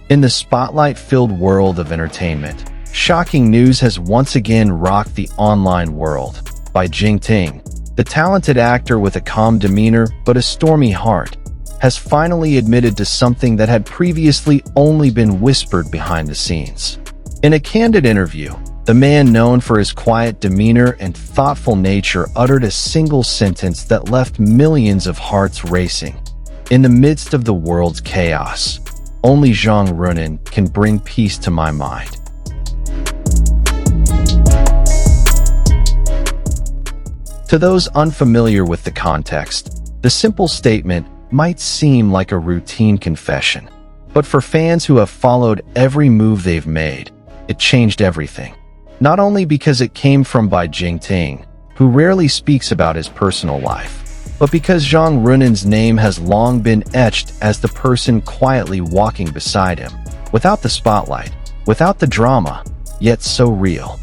In the spotlight-filled world of entertainment, shocking news has once again rocked the online world. Bai Jingting, the talented actor with a calm demeanor but a stormy heart, has finally admitted to something that had previously only been whispered behind the scenes. In a candid interview, the man known for his quiet demeanor and thoughtful nature uttered a single sentence that left millions of hearts racing. In the midst of the world's chaos, only Zhang Ruonan can bring peace to my mind. To those unfamiliar with the context, the simple statement might seem like a routine confession. But for fans who have followed every move they've made, it changed everything. Not only because it came from Bai Jingting, who rarely speaks about his personal life, but because Zhang Ruonan's name has long been etched as the person quietly walking beside him, without the spotlight, without the drama, yet so real.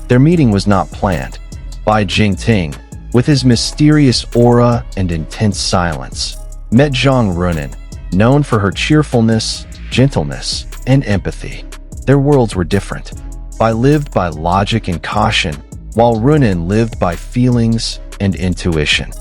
Their meeting was not planned. Bai Jingting, with his mysterious aura and intense silence, met Zhang Ruonan, known for her cheerfulness, gentleness, and empathy. Their worlds were different. Bai lived by logic and caution, while Ruonan lived by feelings and intuition.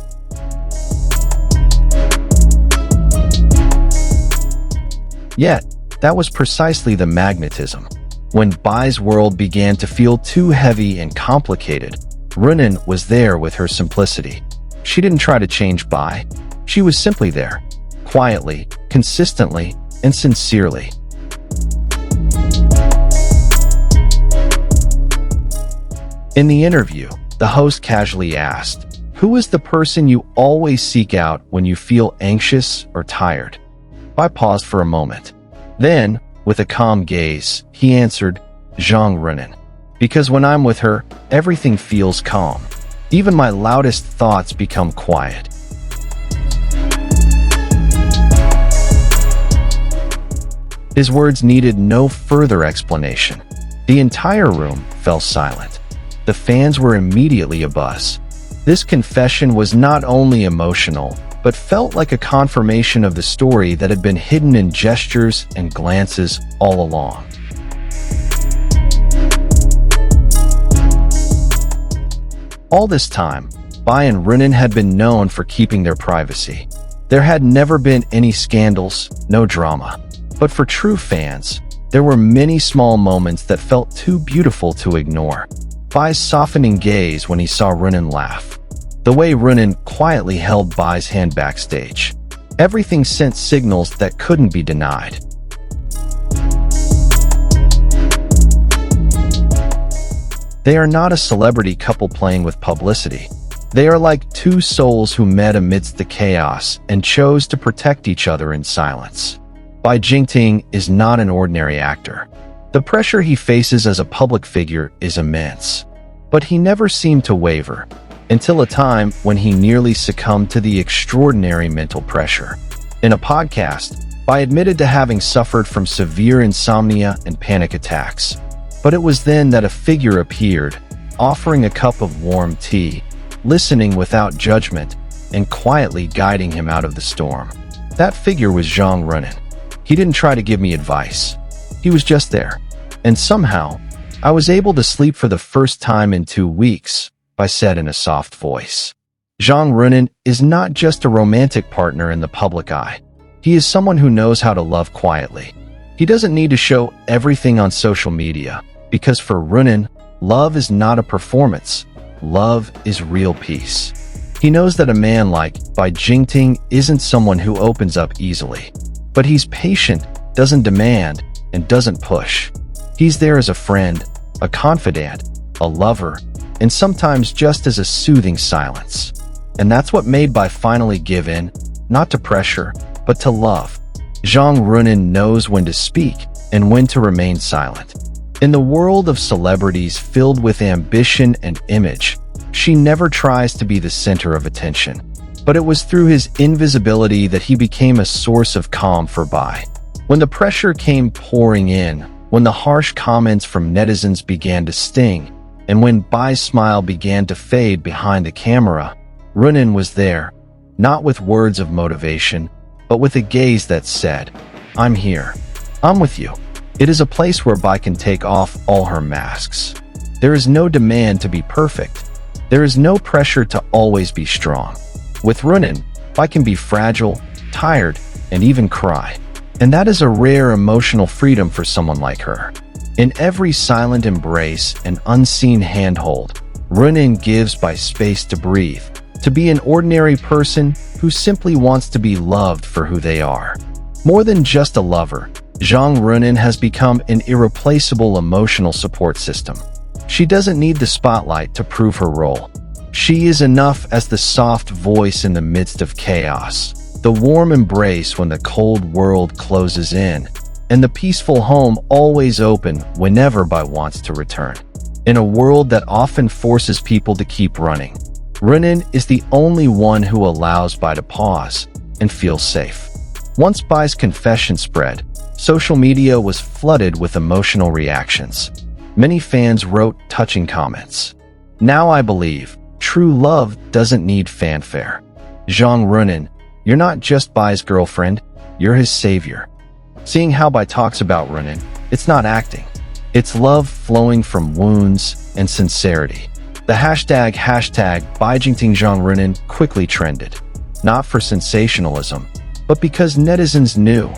Yet, that was precisely the magnetism. When Bai's world began to feel too heavy and complicated, Ruonan was there with her simplicity. She didn't try to change Bai. She was simply there, quietly, consistently, and sincerely. In the interview, the host casually asked, "Who is the person you always seek out when you feel anxious or tired?" Bai paused for a moment. Then, with a calm gaze, he answered, "Zhang Ruonan. Because when I'm with her, everything feels calm. Even my loudest thoughts become quiet." His words needed no further explanation. The entire room fell silent. The fans were immediately abuzz. This confession was not only emotional, but felt like a confirmation of the story that had been hidden in gestures and glances all along. All this time, Bai and Ruonan had been known for keeping their privacy. There had never been any scandals, no drama. But for true fans, there were many small moments that felt too beautiful to ignore. Bai's softening gaze when he saw Ruonan laugh. The way Ruonan quietly held Bai's hand backstage. Everything sent signals that couldn't be denied. They are not a celebrity couple playing with publicity. They are like two souls who met amidst the chaos and chose to protect each other in silence. Bai Jingting is not an ordinary actor. The pressure he faces as a public figure is immense. But he never seemed to waver, until a time when he nearly succumbed to the extraordinary mental pressure. In a podcast, Bai admitted to having suffered from severe insomnia and panic attacks. But it was then that a figure appeared, offering a cup of warm tea, listening without judgment, and quietly guiding him out of the storm. That figure was Zhang Ruonan. He didn't try to give me advice. He was just there. And somehow, I was able to sleep for the first time in 2 weeks, Bai said in a soft voice. Zhang Ruonan is not just a romantic partner in the public eye. He is someone who knows how to love quietly. He doesn't need to show everything on social media, because for Ruonan, love is not a performance. Love is real peace. He knows that a man like Bai Jingting isn't someone who opens up easily. But he's patient, doesn't demand, and doesn't push. He's there as a friend, a confidant, a lover, and sometimes just as a soothing silence. And that's what made Bai finally give in, not to pressure, but to love. Zhang Ruonan knows when to speak and when to remain silent. In the world of celebrities filled with ambition and image, she never tries to be the center of attention. But it was through his invisibility that he became a source of calm for Bai. When the pressure came pouring in, when the harsh comments from netizens began to sting, and when Bai's smile began to fade behind the camera, Ruonan was there, not with words of motivation, but with a gaze that said, "I'm here. I'm with you." It is a place where Bai can take off all her masks. There is no demand to be perfect. There is no pressure to always be strong. With Ruonan, Bai can be fragile, tired, and even cry. And that is a rare emotional freedom for someone like her. In every silent embrace and unseen handhold, Ruonan gives Bai space to breathe, to be an ordinary person who simply wants to be loved for who they are. More than just a lover, Zhang Ruonan has become an irreplaceable emotional support system. She doesn't need the spotlight to prove her role. She is enough as the soft voice in the midst of chaos, the warm embrace when the cold world closes in, and the peaceful home always open whenever Bai wants to return. In a world that often forces people to keep running, Ruonan is the only one who allows Bai to pause and feel safe. Once Bai's confession spread, social media was flooded with emotional reactions. Many fans wrote touching comments. "Now I believe, true love doesn't need fanfare. Zhang Ruonan, you're not just Bai's girlfriend, you're his savior." Seeing how Bai talks about Ruonan, it's not acting. It's love flowing from wounds and sincerity. The hashtag Bai Jingting Zhang Ruonan quickly trended, not for sensationalism, but because netizens knew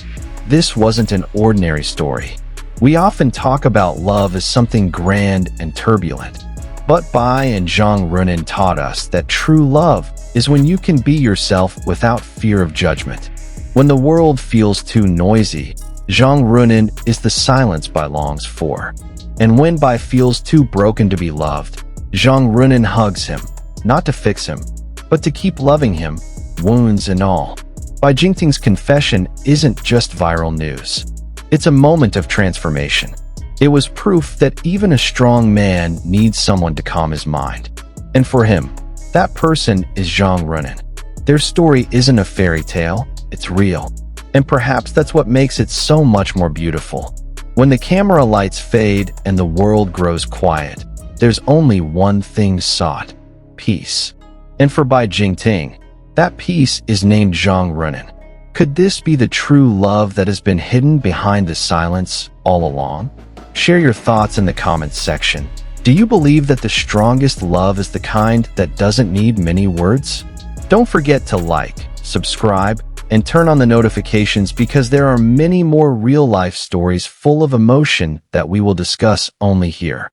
this wasn't an ordinary story. We often talk about love as something grand and turbulent, but Bai and Zhang Ruonan taught us that true love is when you can be yourself without fear of judgment. When the world feels too noisy, Zhang Ruonan is the silence Bai longs for. And when Bai feels too broken to be loved, Zhang Ruonan hugs him, not to fix him, but to keep loving him, wounds and all. Bai Jingting's confession isn't just viral news. It's a moment of transformation. It was proof that even a strong man needs someone to calm his mind. And for him, that person is Zhang Ruonan. Their story isn't a fairy tale, it's real. And perhaps that's what makes it so much more beautiful. When the camera lights fade and the world grows quiet, there's only one thing sought: peace. And for Bai Jingting, that peace is named Zhang Ruonan. Could this be the true love that has been hidden behind the silence all along? Share your thoughts in the comments section. Do you believe that the strongest love is the kind that doesn't need many words? Don't forget to like, subscribe, and turn on the notifications because there are many more real-life stories full of emotion that we will discuss only here.